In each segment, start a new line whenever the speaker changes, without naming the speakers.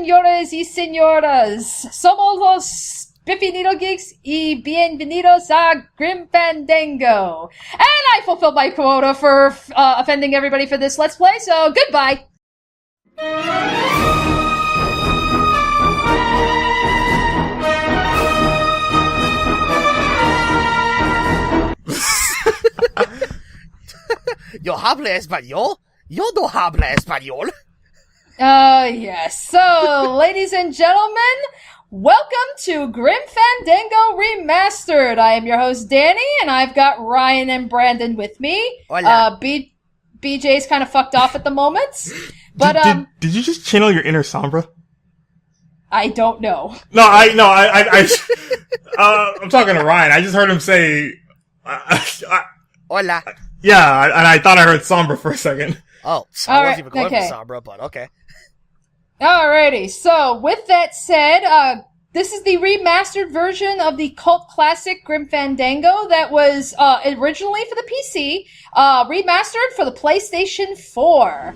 señores y señoras. Somos los SpiffyNeedleGeeks y bienvenidos a Grim Fandango. And I fulfilled my quota for offending everybody for this Let's Play, so goodbye.
¿Yo hablo español? Yo no hablo español.
Yes. So, ladies and gentlemen, welcome to Grim Fandango Remastered. I am your host, Danny, and I've got Ryan and Brandon with me.
Hola.
BJ's kind of fucked off at the moment. But,
did you just channel your inner Sombra?
I don't know.
No, I'm talking to Ryan. I just heard him say,
Hola.
yeah, and I thought I heard Sombra for a second.
Oh, I wasn't even going
okay.
for Sombra, but okay.
Alrighty, so with that said, this is the remastered version of the cult classic Grim Fandango that was originally for the PC, remastered for the PlayStation 4.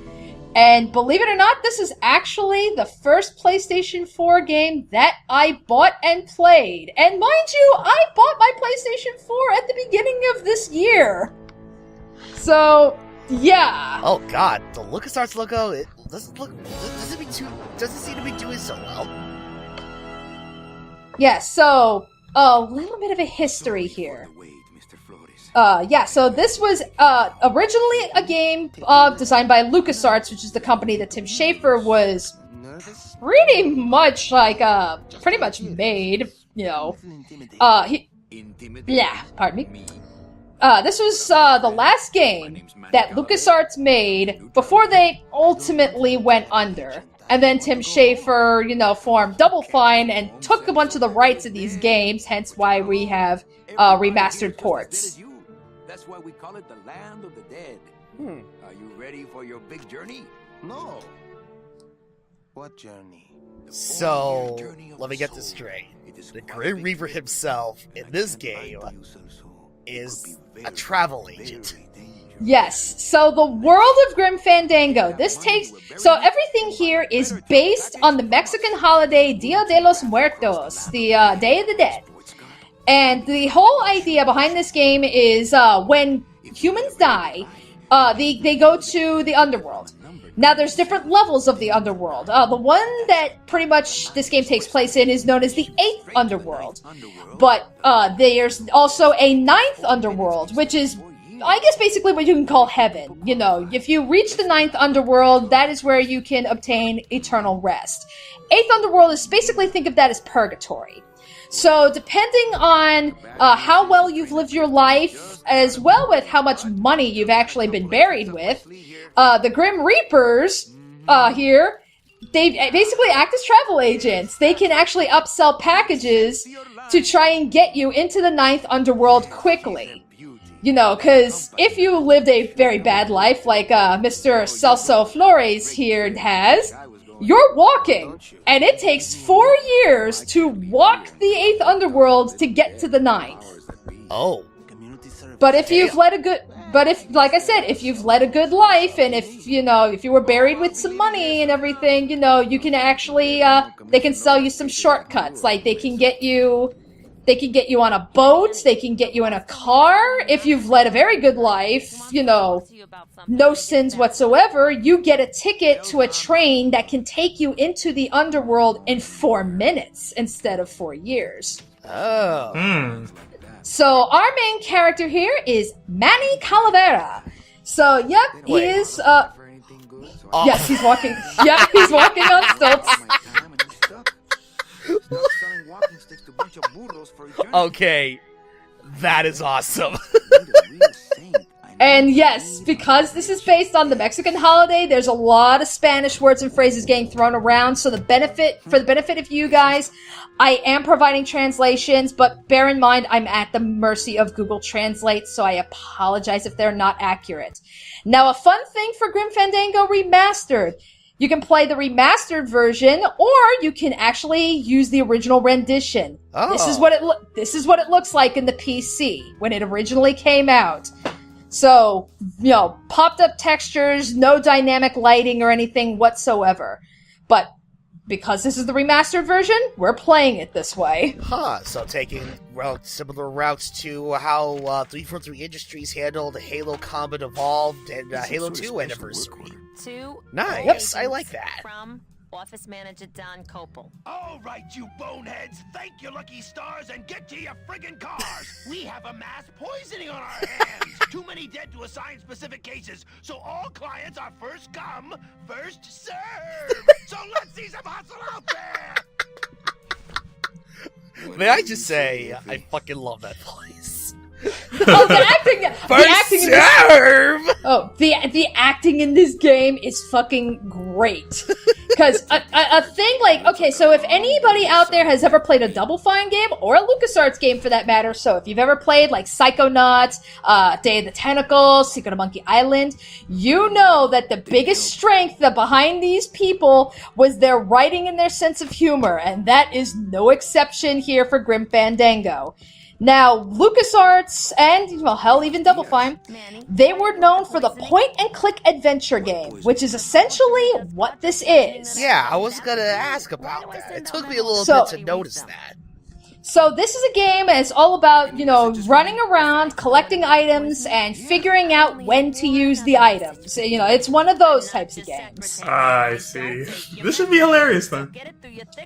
And believe it or not, this is actually the first PlayStation 4 game that I bought and played. And mind you, I bought my PlayStation 4 at the beginning of this year. So, yeah.
Oh god, the LucasArts logo, it doesn't seem to be doing so well.
Yeah, so, a little bit of a history here. So this was originally a game designed by LucasArts, which is the company that Tim Schafer was pretty much made, you know. Pardon me. This was the last game that LucasArts made before they ultimately went under. And then Tim Schafer, formed Double Fine and took a bunch of the rights of these games, hence why we have remastered ports.
That's why we call it the land of the dead. Are you ready for your big journey? No.
What journey?
So, let me get this straight. The Grim Reaper himself in this game is a travel agent.
Yes, so the world of Grim Fandango, so everything here is based on the Mexican holiday Dia de los Muertos, the Day of the Dead. And the whole idea behind this game is when humans die, they go to the underworld. Now, there's different levels of the underworld. The one that pretty much this game takes place in is known as the 8th underworld. But there's also a 9th underworld, which is, I guess, basically what you can call heaven. You know, if you reach the 9th underworld, that is where you can obtain eternal rest. 8th underworld is basically, think of that as purgatory. So, depending on how well you've lived your life, as well with how much money you've actually been buried with, the Grim Reapers here, they basically act as travel agents. They can actually upsell packages to try and get you into the 9th underworld quickly. You know, because if you lived a very bad life, like Mr. Celso Flores here has, you're walking, and it takes 4 years to walk the 8th underworld to get to the 9th.
Oh.
But if you've led a good, if you've led a good life, and if you were buried with some money and everything, you can actually, they can sell you some shortcuts. Like, they can get you on a boat, they can get you in a car. If you've led a very good life, no sins whatsoever, you get a ticket to a train that can take you into the underworld in 4 minutes instead of 4 years.
Oh.
So our main character here is Manny Calavera. So, yep, he is, yes, he's walking, he's walking on stilts.
Okay, that is awesome.
And yes, because this is based on the Mexican holiday, there's a lot of Spanish words and phrases getting thrown around. So for the benefit of you guys, I am providing translations, but bear in mind I'm at the mercy of Google Translate, so I apologize if they're not accurate. Now, a fun thing for Grim Fandango Remastered. You can play the remastered version, or you can actually use the original rendition.
Oh.
This is what it looks like in the PC when it originally came out. So, popped up textures, no dynamic lighting or anything whatsoever. But because this is the remastered version, we're playing it this way.
Huh, so taking similar routes to how 343 Industries handled Halo Combat Evolved and Halo 2 Anniversary. Nice, I like that.
From Office Manager Don Copel.
All right, you boneheads, thank your lucky stars and get to your friggin' cars. We have a mass poisoning on our hands. Too many dead to assign specific cases, so all clients are first come, first serve. So let's see some hustle out there.
May I just say, I fucking love that place.
Oh, the acting the acting in this game is fucking great. Because a thing like, okay, so if anybody out there has ever played a Double Fine game, or a LucasArts game for that matter, so if you've ever played like Psychonauts, Day of the Tentacles, Secret of Monkey Island, you know that the biggest strength behind these people was their writing and their sense of humor, and that is no exception here for Grim Fandango. Now, LucasArts and, well, hell, even Double Fine, they were known for the point-and-click adventure game, which is essentially what this is.
Yeah, I was gonna ask about that. It took me a little bit to notice that.
So this is a game that's all about, running around, collecting items, and figuring out when to use the items. It's one of those types of games.
I see. This should be hilarious then.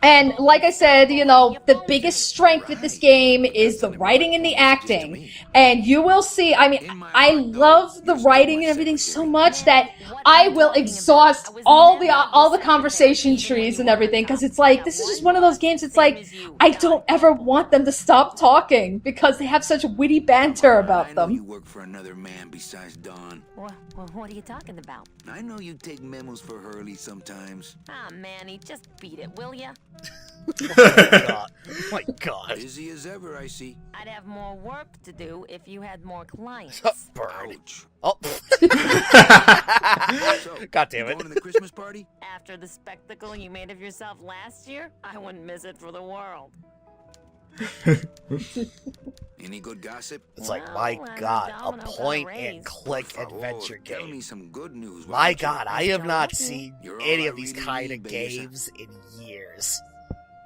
And like I said, the biggest strength with this game is the writing and the acting. And you will see, I love the writing and everything so much that I will exhaust all the conversation trees and everything, because it's like, this is just one of those games, it's like, I don't ever want them to stop talking because they have such witty banter about them.
You work for another man besides Don.
What are you talking about?
I know you take memos for Hurley sometimes.
Ah, Manny, just beat it, will ya?
Oh my god.
Busy as ever, I see.
I'd have more work to do if you had more clients.
Burn.
Ouch.
Oh.
So,
God damn it.
Going to the Christmas party?
After the spectacle you made of yourself last year, I wouldn't miss it for the world.
Any good gossip?
It's like,
Well,
my
I
god,
know
a
Domino got
point-and-click
Por favor,
adventure
Tell me
game.
some good news.
My
won't you?
god, I have not seen
You're all
any
I
of these
really
kind
need,
of
baby.
games in years.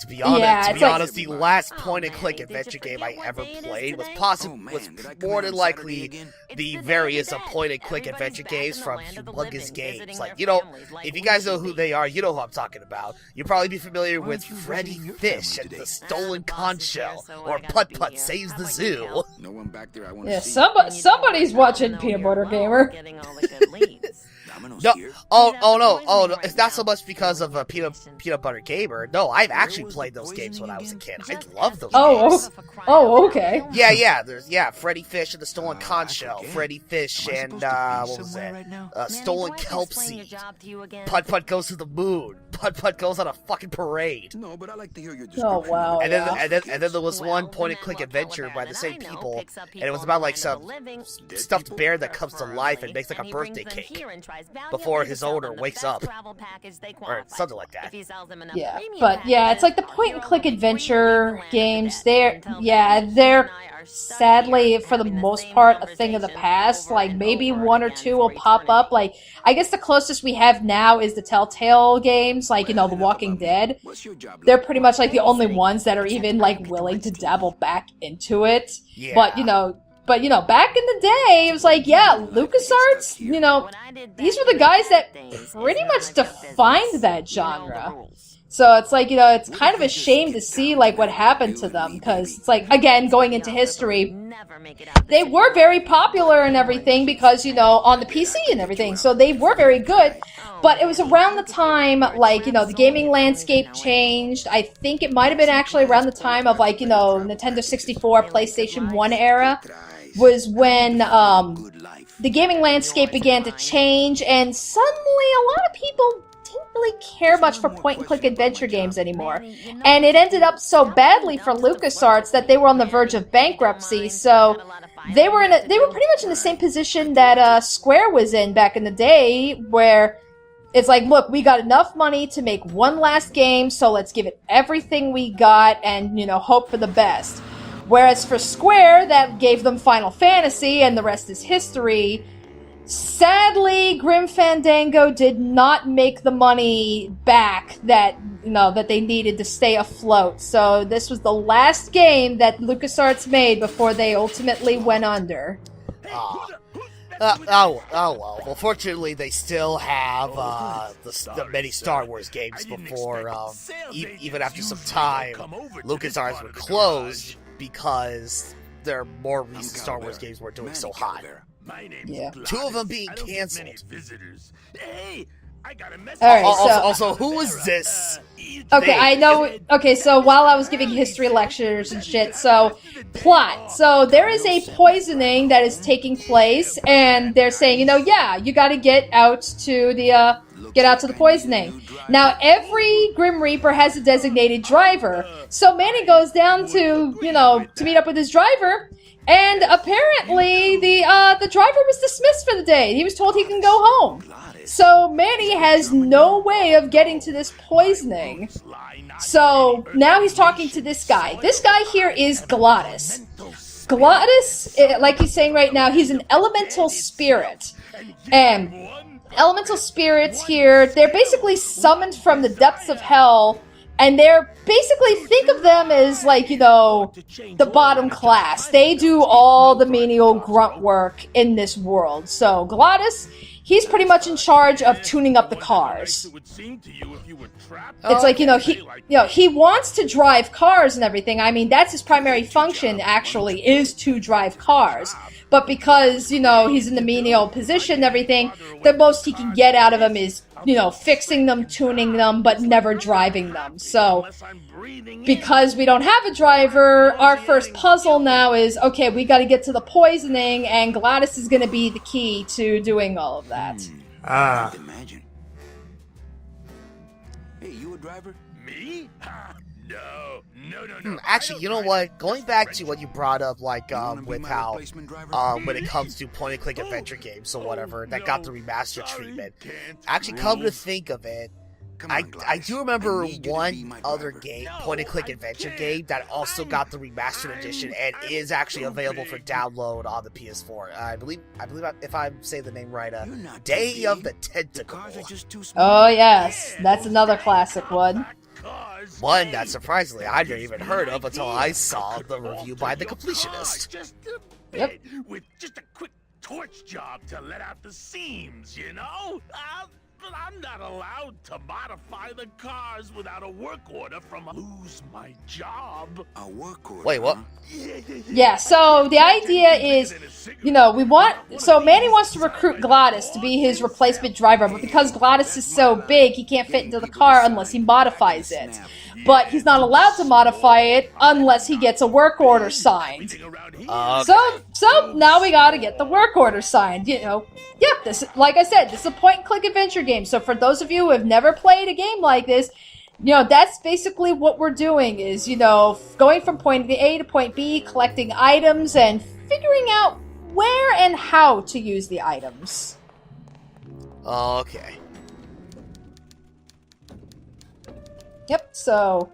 To be honest,
Yeah, it's like-
the last
Oh,
point-and-click
Manny, did you
adventure game I
forget what
ever
day it is
played was
today?
Oh, man,
was
did I come
more
in
than
on
likely
Saturday again?
It's
the
Day of
various
the Dead.
point-and-click
Everybody's
adventure
back
games
in the
from
land of the
Humongous
living,
Games.
visiting
Like,
their families like
if you
we
guys know
should
who
be.
they are, you know who I'm talking about. You'll probably be familiar
Why
with
aren't you
Freddy
visiting your
Fish
family
and
today?
the Stolen
boss
Conch
is here,
Shell,
so I
or
gotta
Putt
be
Putt
here.
Saves
How
the
about you,
Zoo.
Cal?
No one back there I want to
Yeah,
see.
somebody's watching Peanut Butter Gamer.
Getting all the good leads.
Domino's
No,
here.
no, it's not so much because of Peanut Butter Gamer. No, I've actually
was
played
the
those games when I was a kid. I
Just
love
ask
those
Oh,
games.
Oh, okay.
There's Freddy Fish and the Stolen
I
Conch Shell,
forget.
Freddy Fish
Am I
and
supposed to be
what was
somewhere
that?
right now?
Stolen Kelp Seed. Putt Putt Goes to the Moon. Putt Putt Goes on a fucking parade.
No, but I like to hear your
Oh,
description.
wow.
And then,
yeah.
and then there was one point-and-click adventure by the same people, and it was about like some stuffed bear that comes to life and makes like a birthday cake before his owner wakes up, or something like that.
Yeah, but yeah, it's like the point-and-click adventure games. They're sadly, for the most part, a thing of the past. Like, maybe one or two will pop up. Like, I guess the closest we have now is the Telltale games, like, The Walking Dead.
What's your job?
They're pretty much like the only ones that are even like willing to dabble back into it.
Yeah.
But back in the day, it was like, yeah, LucasArts, these were the guys that pretty much defined that genre. So it's like, it's kind of a shame to see like what happened to them, because it's like, again, going into history, they were very popular and everything because, on the PC and everything, so they were very good. But it was around the time, like, the gaming landscape changed. I think it might have been actually around the time of, like, Nintendo 64, PlayStation 1 era, was when the gaming landscape began to change, and suddenly a lot of people didn't really care much for point-and-click adventure games anymore. And it ended up so badly for LucasArts that they were on the verge of bankruptcy, so they were pretty much in the same position that Square was in back in the day, where it's like, look, we got enough money to make one last game, so let's give it everything we got and, hope for the best. Whereas for Square, that gave them Final Fantasy, and the rest is history. Sadly, Grim Fandango did not make the money back that that they needed to stay afloat. So this was the last game that LucasArts made before they ultimately went under.
Oh well. Well, fortunately, they still have the many Star Wars games before, even after some time, LucasArts were closed because their more recent Star Wars games weren't doing so hot.
Yeah.
2 of them being canceled.
Alright,
Also, who is this?
Okay, I know. Okay, so while I was giving history lectures and shit, so plot. So there is a poisoning that is taking place, and they're saying, yeah, you got to get out to the poisoning. Now every Grim Reaper has a designated driver, so Manny goes down to to meet up with his driver. And apparently, the driver was dismissed for the day. He was told he can go home. So Manny has no way of getting to this poisoning. So now he's talking to this guy. This guy here is Glottis. Glottis, like he's saying right now, he's an elemental spirit. And elemental spirits here, they're basically summoned from the depths of hell. And they're basically, think of them as like, the bottom class. They do all the menial grunt work in this world. So Glottis, he's pretty much in charge of tuning up the cars. It's like, he wants to drive cars and everything. I mean, that's his primary function, actually, is to drive cars. But because, he's in the menial position and everything, the most he can get out of him is, fixing them, tuning them, but never driving them. So, because we don't have a driver, our first puzzle now is, okay, we got to get to the poisoning, and Glottis is going to be the key to doing all of that.
Imagine. Hey, you a driver?
Me? No.
Actually, you know what? Going back to what you brought up, like, with how, when it comes to point-and-click adventure games or whatever, that got the remaster treatment, actually, come to think of it, I do remember one other game, point-and-click adventure game, that also got the remastered edition and is actually available for download on the PS4. I believe if I'm saying the name right, Day of the Tentacle.
Oh, yes. That's another classic one.
One that, surprisingly, I'd never even heard of until I saw the review by the completionist.
Yep.
With just a quick torch job to let out the seams, But I'm not allowed to modify the cars without a work order from lose my job.
A work order?
Wait, what?
Yeah, so the idea is, so Manny wants to recruit Glottis to be his replacement driver, but because Glottis is so big, he can't fit into the car unless he modifies it. But he's not allowed to modify it unless he gets a work order signed. So now we gotta get the work order signed, this, like I said, this is a point-and-click adventure game, so for those of you who have never played a game like this, that's basically what we're doing, is, going from point A to point B, collecting items, and figuring out where and how to use the items.
Okay.
Yep, so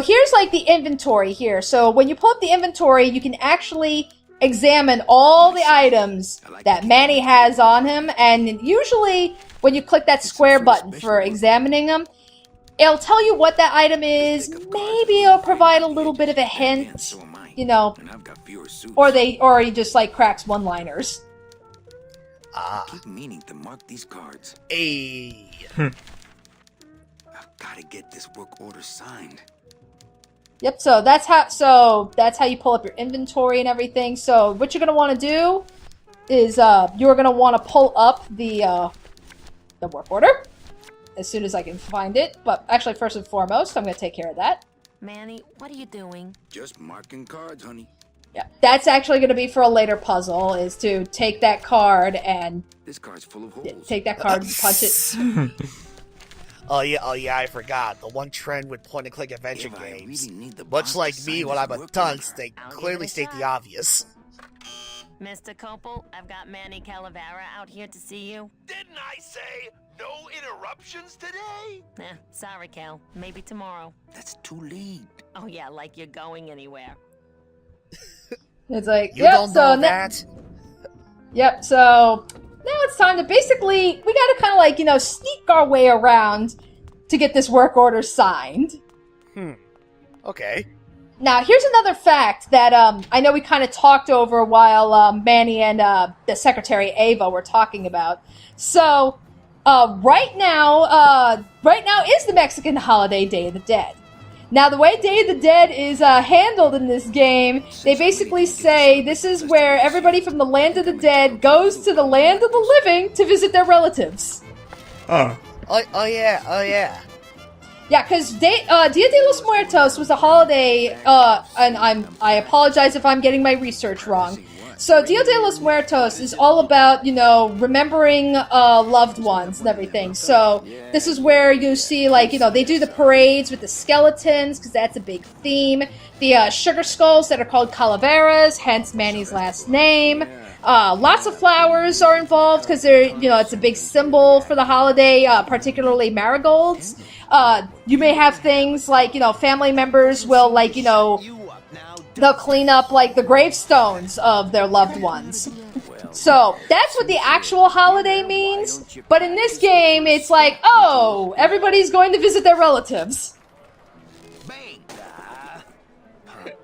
here's, like, the inventory here. So when you pull up the inventory, you can actually examine all the items that Manny has on him, and usually when you click that square button for examining them, it'll tell you what that item is. Maybe it'll provide a little bit of a hint, or he just, like, cracks one-liners.
Keep meaning to mark these cards.
Hey.
I've gotta get this work order signed.
Yep, so that's how you pull up your inventory and everything. So what you're gonna want to do is you're gonna want to pull up the work order as soon as I can find it. But actually, first and foremost, I'm gonna take care of that.
Manny, what are you doing?
Just marking cards, honey.
Yeah, that's actually gonna be for a later puzzle. Is to take that card and
this card's full of holes.
Take that card and punch it.
Oh yeah, I forgot. The one trend with point-and-click adventure games, much like me when I'm a dunce, they clearly state the obvious.
Mr. Copel, I've got Manny Calavera out here to see you.
Didn't I say no interruptions today?
Sorry, Cal. Maybe tomorrow.
That's too late.
Oh yeah, like you're going anywhere.
It's like,
you don't know that.
Yep, so now it's time to basically, we gotta kind of like, sneak our way around to get this work order signed.
Okay.
Now, here's another fact that I know we kind of talked over while Manny and the secretary Ava were talking about. So, right now is the Mexican holiday Day of the Dead. Now, the way Day of the Dead is handled in this game, they basically say this is where everybody from the land of the dead goes to the land of the living to visit their relatives.
Oh.
Oh yeah.
Yeah, because Dia de los Muertos was a holiday, and I apologize if I'm getting my research wrong. So Dia de los Muertos is all about, remembering loved ones and everything. So this is where you see, like, they do the parades with the skeletons, because that's a big theme. The sugar skulls that are called calaveras, hence Manny's last name. Lots of flowers are involved, because they're, it's a big symbol for the holiday, particularly marigolds. You may have things like, family members will, like, they'll clean up, like, the gravestones of their loved ones. So, that's what the actual holiday means. But in this game, it's like, oh, everybody's going to visit their relatives.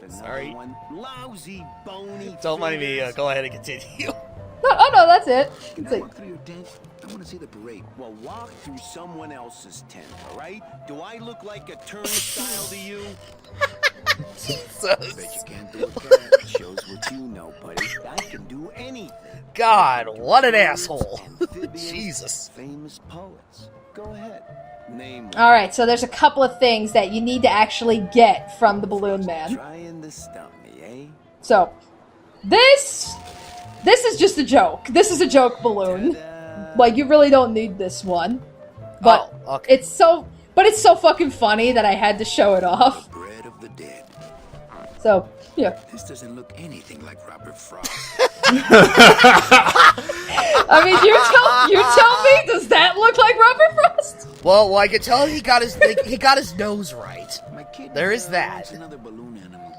Sorry. Don't mind me. Go ahead and continue.
No, that's it. It's like,
Walk through your tent. I want to see the parade. Well, walk through someone else's tent, all right? Do I look like a turnstile to you?
Jesus.
Bet you can't do that. It shows what you know, buddy. I can do anything.
God, what an asshole. Jesus.
Famous poets. Go ahead. Name one.
alright, so there's a couple of things that you need to actually get from the Balloon Man.
Trying to stump me, eh?
So, this is just a joke. This is a joke balloon. Like, you really don't need this one. But
okay.
it's so fucking funny that I had to show it off.
Bread of the dead.
So, yeah.
This doesn't look anything like Robert Frost.
I mean, you tell me, does that look like Robert Frost?
Well, I can tell he got his nose right.
My kid
There is that.
wants another balloon animal.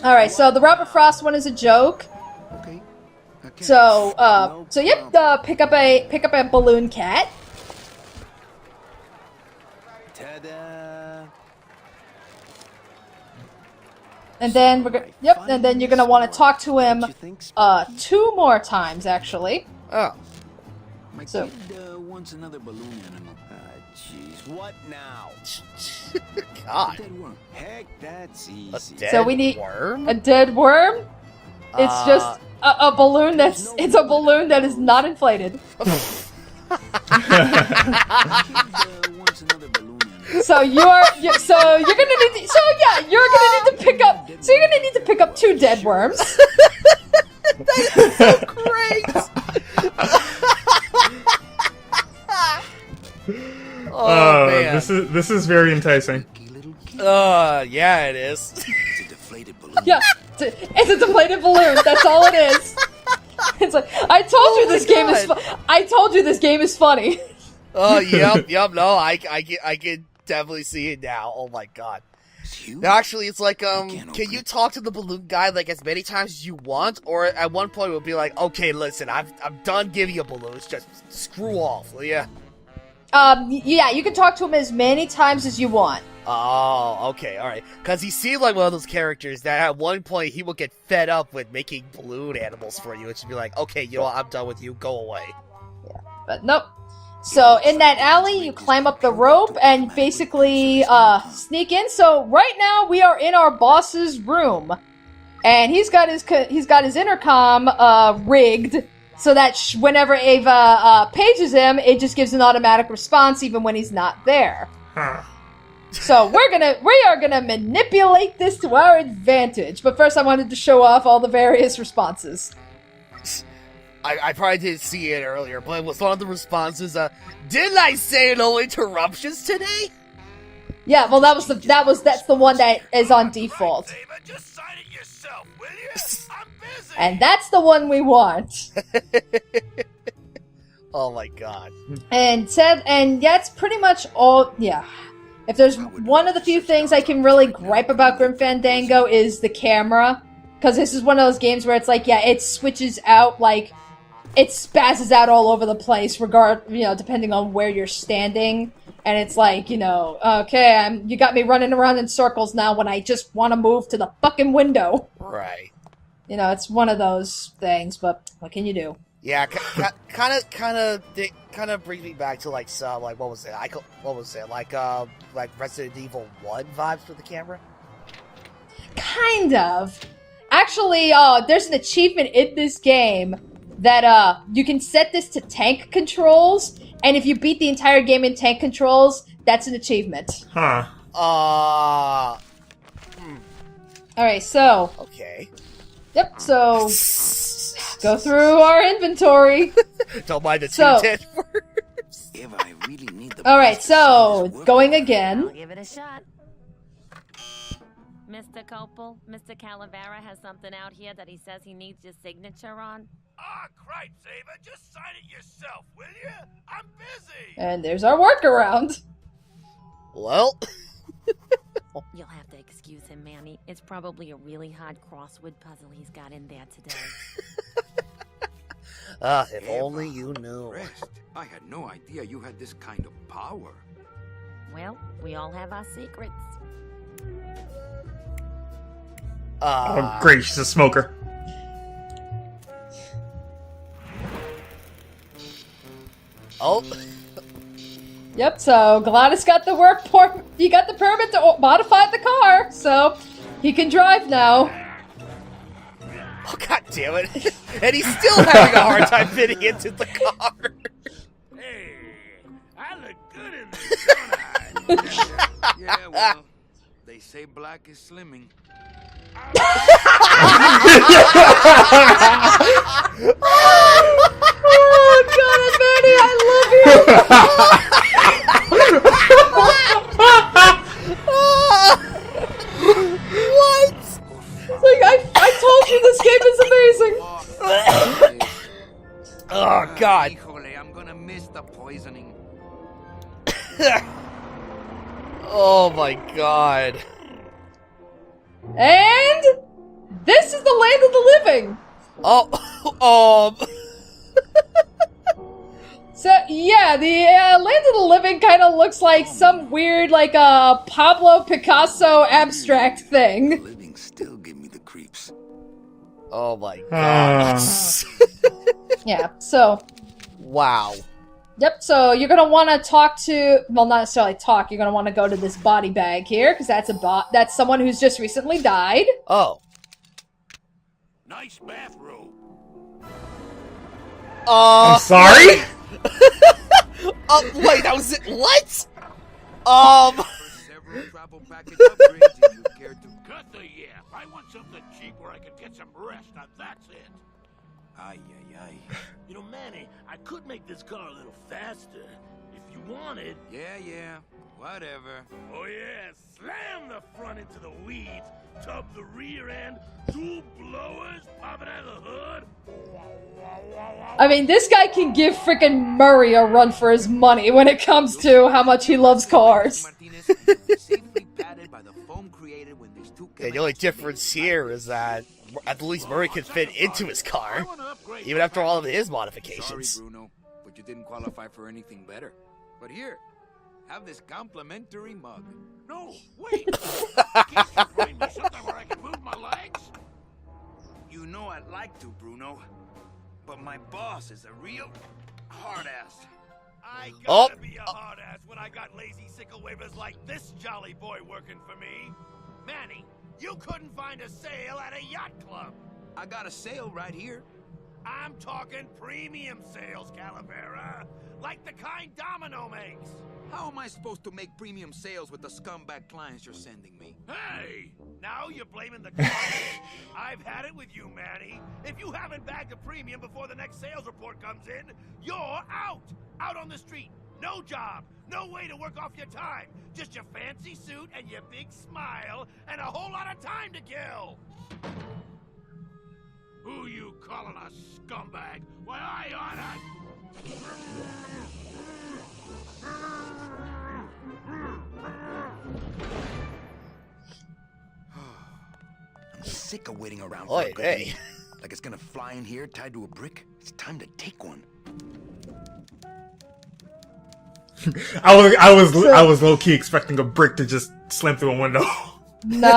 Alright, so the Robert Frost one is a joke.
Okay. Okay.
So, pick up a balloon cat.
Ta-da!
And then and then you're gonna want to talk to him, 2 more times, actually.
Oh.
My
So-
kid wants another balloon animal. Jeez, what now?
God.
Dead worm. Heck, that's
A
easy.
dead
So we need
worm?
a dead worm. It's just a balloon it's a balloon that is not inflated.
Wants another balloon animal.
So you're gonna need to pick up 2 dead worms.
Great! Oh, man.
This is very enticing.
Lucky little kid.
Yeah, it is.
It's a deflated balloon.
Yeah, it's a deflated balloon. That's all it is. It's like I told you this game is. I told you this game is funny.
Oh, yep. No, I can definitely see it now. Oh my god.
It's you?
Now, actually, it's like,
can't
can
open
you
it.
talk to the balloon guy like as many times as you want, or at one point we'll be like, okay, listen, I'm done giving you balloons. Just screw off, will ya?
Yeah, you can talk to him as many times as you want.
Oh, okay, alright. Because he seemed like one of those characters that at one point he will get fed up with making balloon animals for you. It should be like, okay, you know what, I'm done with you, go away.
But nope. So in that alley, you climb up the rope and basically sneak in. So right now we are in our boss's room, and he's got his intercom rigged so that whenever Ava pages him, it just gives an automatic response even when he's not there.
Huh.
So we are gonna manipulate this to our advantage. But first, I wanted to show off all the various responses.
I probably didn't see it earlier, but it was one of the responses, didn't I say no interruptions today?
Yeah, well, that's the one that is on default,
Ava, just sign it yourself, will you? I'm busy.
and that's the one we want.
Oh my god.
And that's pretty much all. Yeah, if there's one of the few things I can really gripe about Grim Fandango is the camera, because this is one of those games where it's like, yeah, it switches out like it spazzes out all over the place, depending on where you're standing. And it's like, okay, you got me running around in circles now when I just want to move to the fucking window.
Right.
It's one of those things, but what can you do?
Yeah, kind of brings me back to like what was it? Like Resident Evil 1 vibes with the camera.
Kind of. Actually, there's an achievement in this game that you can set this to tank controls, and if you beat the entire game in tank controls, that's an achievement.
Huh.
Alright, so...
Okay.
Yep, so... go through our inventory.
Don't mind the
So-
210 words.
If I really need the
Alright, so, going
I'll
again.
give it a shot. Mr. Copel, Mr. Calavera has something out here that he says he needs your signature on.
Ah, cripe saver, just sign it yourself, will you? I'm busy.
And there's our workaround.
Well,
You'll have to excuse him, Manny. It's probably a really hard crossword puzzle he's got in there today.
if only you knew.
Rest. I had no idea you had this kind of power.
Well, we all have our secrets.
Oh, great, she's a smoker.
Oh,
Yep, so Gladys got the he got the permit to modify the car, so he can drive now.
oh, god damn it! And he's still having a hard time fitting into the car.
Hey, I look good in this, don't I?
Yeah, well, they say black is slimming.
Oh god, Manny, I love
What?
you! Like, I told you this game is amazing!
Oh god.
Híjole, I'm gonna miss the poisoning.
Oh my god.
And this is the land of the living!
Oh,
So, yeah, the land of the living kind of looks like some weird, like, Pablo Picasso abstract thing.
Living still give me the creeps.
oh my god.
Yeah, so,
Wow.
yep, so you're gonna want to talk to, well, not necessarily talk, you're gonna want to go to this body bag here, because that's someone who's just recently died.
Oh.
Nice bathroom.
I'm sorry?
Wait, that was it? What?
For several travel package upgrades if you care to.
Cut the yap. I want something cheap where I can get some rest. Now that's it.
Ay, ay, ay.
You know, Manny, I could make this car a little faster if you wanted.
Yeah, whatever.
Oh yeah, slam the front into the weeds, tub the rear end, two blowers popping out of the hood.
I mean, this guy can give frickin' Murray a run for his money when it comes to how much he loves cars.
Martinez will be safely padded by the foam created when these two
Yeah, the only difference here is that at least Murray can fit into his car, even after all of his
Sorry,
modifications.
Bruno, but you didn't qualify for anything better. But here, have this complimentary mug.
No, wait. Can't you find me something where I can move my legs?
You know I'd like to, Bruno, but my boss is a real hard ass.
I
Oh.
gotta be a hard ass when I got lazy sickle wavers like this jolly boy working for me. Manny, you couldn't find a sale at a yacht club.
I got a sale right here.
I'm talking premium sales, Calavera. Like the kind Domino makes.
How am I supposed to make premium sales with the scumbag clients you're sending me?
Hey! Now you're blaming the client. I've had it with you, Manny. If you haven't bagged a premium before the next sales report comes in, you're out! Out on the street. No job. No way to work off your time. Just your fancy suit and your big smile and a whole lot of time to kill. Who you calling a scumbag? Why, I oughta...
I'm sick of waiting around
Oy,
for a good
hey.
meal.
Like it's gonna fly in here tied to a brick? It's time to take one.
I was low key expecting a brick to just slam through a window.
No.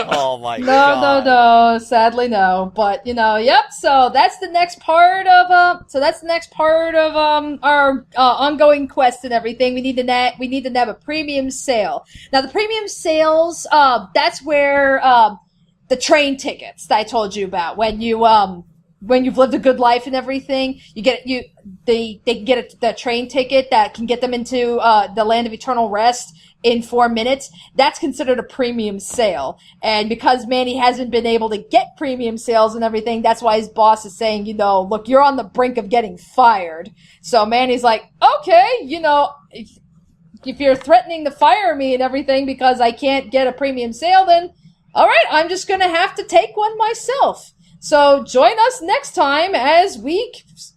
Oh my god.
No. Sadly, no. But yep. So that's the next part of our ongoing quest and everything. We need to have a premium sale. Now the premium sales, that's where the train tickets that I told you about when you've lived a good life and everything, they can get the train ticket that can get them into the land of eternal rest in 4 minutes. That's considered a premium sale. And because Manny hasn't been able to get premium sales and everything, that's why his boss is saying, look, you're on the brink of getting fired. So Manny's like, okay, if you're threatening to fire me and everything because I can't get a premium sale, then all right, I'm just going to have to take one myself. So join us next time as we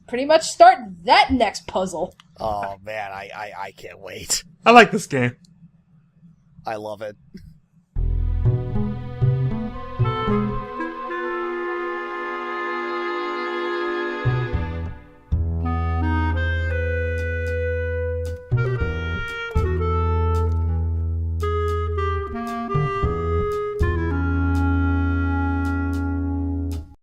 pretty much start that next puzzle.
Oh man, I can't wait.
I like this game.
I love it.